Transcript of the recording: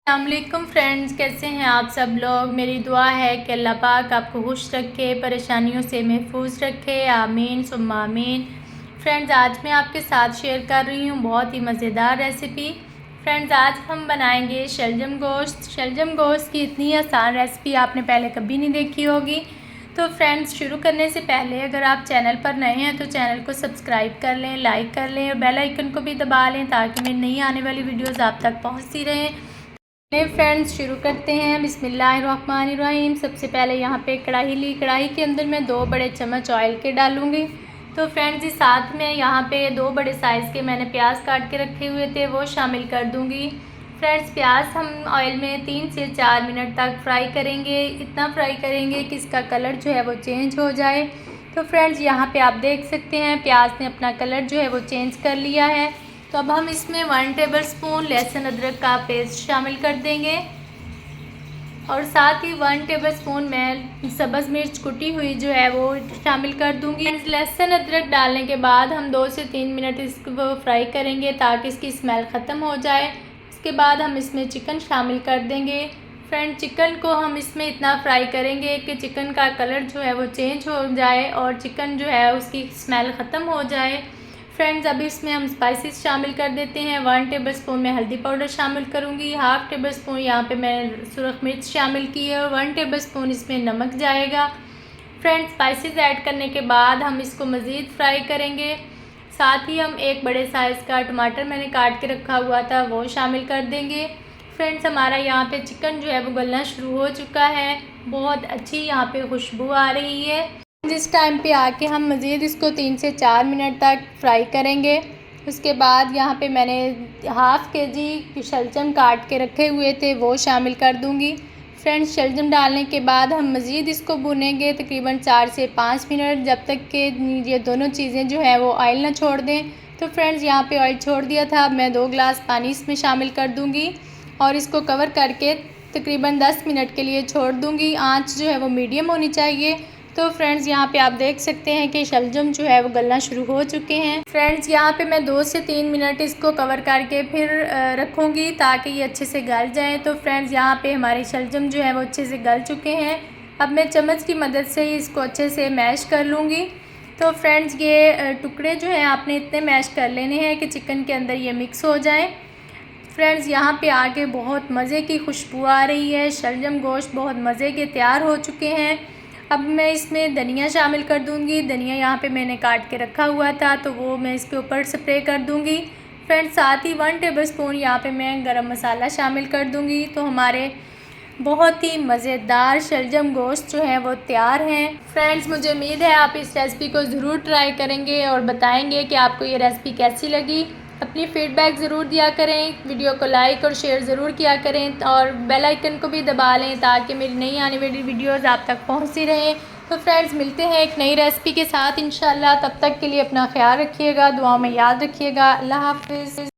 अस्सलामुअलैकुम फ्रेंड्स, कैसे हैं आप सब लोग। मेरी दुआ है कि अल्लाह पाक आपको खुश रखे, परेशानियों से महफूज रखे। आमीन सुम्मा आमीन। फ्रेंड्स, आज मैं आपके साथ शेयर कर रही हूँ बहुत ही मज़ेदार रेसिपी। फ्रेंड्स, आज हम बनाएंगे शलजम गोश्त। शलजम गोश्त की इतनी आसान रेसिपी आपने पहले कभी नहीं देखी होगी। तो फ्रेंड्स, शुरू करने से पहले अगर आप चैनल पर नए हैं तो चैनल को सब्सक्राइब कर लें, लाइक कर लें और बेल आइकन को भी दबा लें ताकि मेरी नई आने वाली वीडियोज़ आप तक पहुँचती रहें। फ्रेंड्स, शुरू करते हैं। बिस्मिल्लाहिर्रहमानिर्रहीम। सबसे पहले यहाँ पे कढ़ाई ली। कढ़ाई के अंदर मैं 2 बड़े चम्मच ऑयल के डालूँगी। तो फ्रेंड्स, इस साथ में यहाँ पे 2 बड़े साइज़ के मैंने प्याज काट के रखे हुए थे वो शामिल कर दूँगी। फ्रेंड्स, प्याज हम ऑयल में 3 से 4 मिनट तक फ्राई करेंगे। इतना फ्राई करेंगे कि इसका कलर जो है वो चेंज हो जाए। तो फ्रेंड्स, यहाँ पे आप देख सकते हैं प्याज ने अपना कलर जो है वो चेंज कर लिया है। तो अब हम इसमें 1 टेबलस्पून लहसुन अदरक का पेस्ट शामिल कर देंगे और साथ ही 1 टेबलस्पून मैं सब्ज़ मिर्च कुटी हुई जो है वो शामिल कर दूंगी। लहसुन अदरक डालने के बाद हम 2 से 3 मिनट इसको फ्राई करेंगे ताकि इसकी स्मेल ख़त्म हो जाए। इसके बाद हम इसमें चिकन शामिल कर देंगे। फ्रेंड, चिकन को हम इसमें इतना फ्राई करेंगे कि चिकन का कलर जो है वो चेंज हो जाए और चिकन जो है उसकी स्मेल ख़त्म हो जाए। फ्रेंड्स, अब इसमें हम स्पाइसेस शामिल कर देते हैं। 1 टेबलस्पून मैं हल्दी पाउडर शामिल करूँगी। 1/2 टेबलस्पून यहाँ पे मैंने सुरख मिर्च शामिल की है और 1 टेबलस्पून इसमें नमक जाएगा। फ्रेंड्स, स्पाइसेस ऐड करने के बाद हम इसको मज़ीद फ्राई करेंगे। साथ ही हम 1 बड़े साइज़ का टमाटर मैंने काट के रखा हुआ था वो शामिल कर देंगे। फ्रेंड्स, हमारा यहाँ पे चिकन जो है वो गलना शुरू हो चुका है। बहुत अच्छी यहाँ पे खुशबू आ रही है। जिस टाइम पे आके हम मज़ीद इसको 3 से 4 मिनट तक फ्राई करेंगे। उसके बाद यहाँ पे मैंने 1/2 kg शलजम काट के रखे हुए थे वो शामिल कर दूँगी। फ्रेंड्स, शलजम डालने के बाद हम मज़ीद इसको भुनेंगे तकरीबन 4 से 5 मिनट, जब तक कि ये दोनों चीज़ें जो है वो ऑयल ना छोड़ दें। तो फ्रेंड्स, यहाँ पे ऑयल छोड़ दिया था। अब मैं 2 गिलास पानी इसमें शामिल कर दूँगी और इसको कवर करके तकरीबन 10 मिनट के लिए छोड़ दूँगी। आँच जो है वो मीडियम होनी चाहिए। तो फ्रेंड्स, यहाँ पे आप देख सकते हैं कि शलजम जो है वो गलना शुरू हो चुके हैं। फ्रेंड्स, यहाँ पे मैं 2 से 3 मिनट इसको कवर करके फिर रखूँगी ताकि ये अच्छे से गल जाएँ। तो फ्रेंड्स, यहाँ पे हमारे शलजम जो है वो अच्छे से गल चुके हैं। अब मैं चम्मच की मदद से ही इसको अच्छे से मैश कर लूँगी। तो फ्रेंड्स, ये टुकड़े जो हैं आपने इतने मैश कर लेने हैं कि चिकन के अंदर ये मिक्स हो जाए। फ्रेंड्स, यहाँ पे आके बहुत मज़े की खुशबू आ रही है। शलजम गोश्त बहुत मज़े के तैयार हो चुके हैं। अब मैं इसमें धनिया शामिल कर दूंगी। धनिया यहाँ पे मैंने काट के रखा हुआ था तो वो मैं इसके ऊपर स्प्रे कर दूंगी। फ्रेंड्स, साथ ही 1 टेबलस्पून यहाँ पे मैं गरम मसाला शामिल कर दूंगी। तो हमारे बहुत ही मज़ेदार शलजम गोश्त जो है वो तैयार हैं। फ्रेंड्स, मुझे उम्मीद है आप इस रेसिपी को ज़रूर ट्राई करेंगे और बताएंगे कि आपको ये रेसिपी कैसी लगी। अपनी फ़ीडबैक ज़रूर दिया करें। वीडियो को लाइक और शेयर ज़रूर किया करें और बेल आइकन को भी दबा लें ताकि मेरी नई आने वाली वीडियोज़ आप तक पहुंचती रहें। तो फ्रेंड्स, मिलते हैं एक नई रेसिपी के साथ इंशाल्लाह। तब तक के लिए अपना ख्याल रखिएगा, दुआओं में याद रखिएगा। अल्लाह हाफ़िज़।